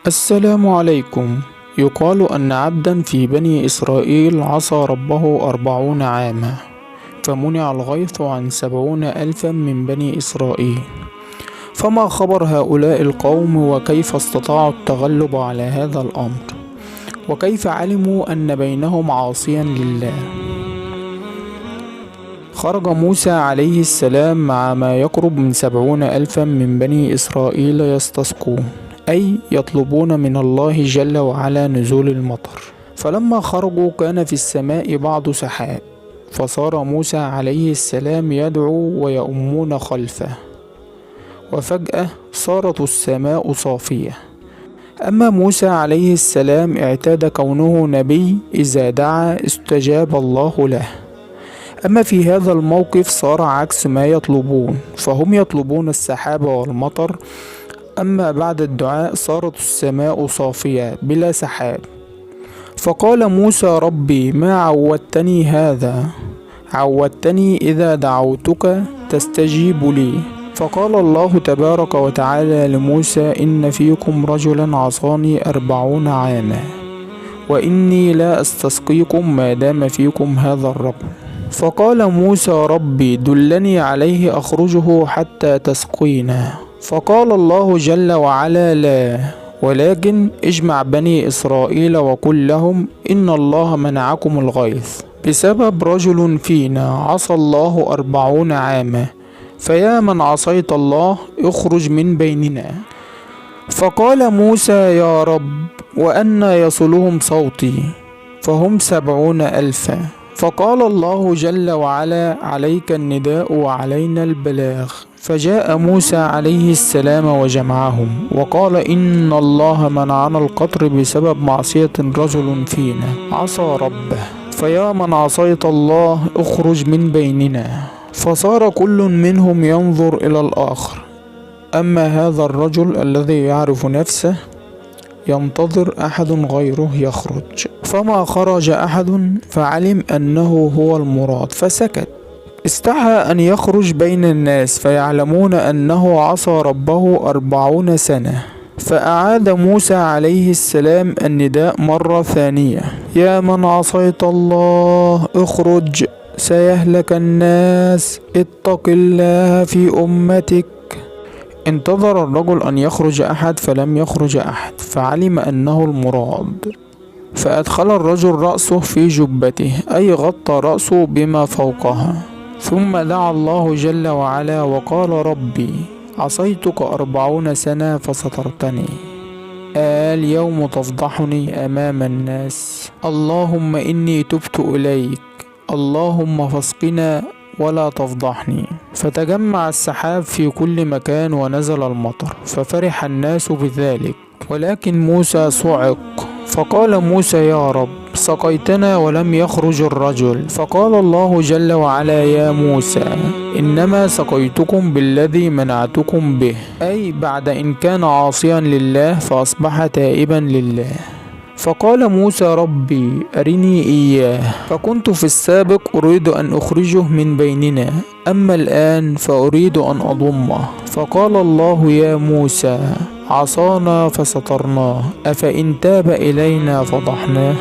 السلام عليكم. يقال أن عبدا في بني إسرائيل عصى ربه 40 عاما، فمنع الغيث عن 70,000 من بني إسرائيل. فما خبر هؤلاء القوم، وكيف استطاعوا التغلب على هذا الأمر، وكيف علموا أن بينهم عاصيا لله؟ خرج موسى عليه السلام مع ما يقرب من 70,000 من بني إسرائيل يستسقون، أي يطلبون من الله جل وعلا نزول المطر. فلما خرجوا كان في السماء بعض سحاب، فصار موسى عليه السلام يدعو ويؤمون خلفه، وفجأة صارت السماء صافية. أما موسى عليه السلام اعتاد كونه نبي، إذا دعا استجاب الله له. أما في هذا الموقف صار عكس ما يطلبون، فهم يطلبون السحاب والمطر، أما بعد الدعاء صارت السماء صافية بلا سحاب. فقال موسى: ربي ما عودتني هذا، عودتني إذا دعوتك تستجيب لي. فقال الله تبارك وتعالى لموسى: إن فيكم رجلا عصاني 40 عاما، وإني لا أستسقيكم ما دام فيكم هذا الرجل. فقال موسى: ربي دلني عليه أخرجه حتى تسقينا. فقال الله جل وعلا: لا، ولكن اجمع بني إسرائيل وقل لهم إن الله منعكم الغيث بسبب رجل فينا عصى الله 40 عاما، فيا من عصيت الله اخرج من بيننا. فقال موسى: يا رب، وأنى يصلهم صوتي، فهم 70,000. فقال الله جل وعلا: عليك النداء وعلينا البلاغ. فجاء موسى عليه السلام وجمعهم، وقال: إن الله منعنا القطر بسبب معصية رجل فينا عصى ربه، فيا من عصيت الله اخرج من بيننا. فصار كل منهم ينظر إلى الآخر، أما هذا الرجل الذي يعرف نفسه ينتظر أحد غيره يخرج، فما خرج أحد، فعلم أنه هو المراد فسكت. استحى أن يخرج بين الناس فيعلمون أنه عصى ربه 40 سنة. فأعاد موسى عليه السلام النداء مرة ثانية: يا من عصيت الله اخرج، سيهلك الناس، اتق الله في أمتك. انتظر الرجل أن يخرج أحد فلم يخرج أحد، فعلم أنه المراد، فأدخل الرجل رأسه في جبته، أي غطى رأسه بما فوقها، ثم دعا الله جل وعلا وقال: ربي عصيتك 40 سنة فسترتني، اليوم تفضحني أمام الناس، اللهم إني تبت إليك، اللهم فاسقنا ولا تفضحني. فتجمع السحاب في كل مكان ونزل المطر، ففرح الناس بذلك، ولكن موسى صعق. فقال موسى: يا رب، سقيتنا ولم يخرج الرجل. فقال الله جل وعلا: يا موسى، إنما سقيتكم بالذي منعتكم به، أي بعد إن كان عاصيا لله فأصبح تائبا لله. فقال موسى: ربي أرني إياه، فكنت في السابق أريد أن أخرجه من بيننا، أما الآن فأريد أن أضمه. فقال الله: يا موسى، عصانا فسترناه، أفإن تاب إلينا فضحناه.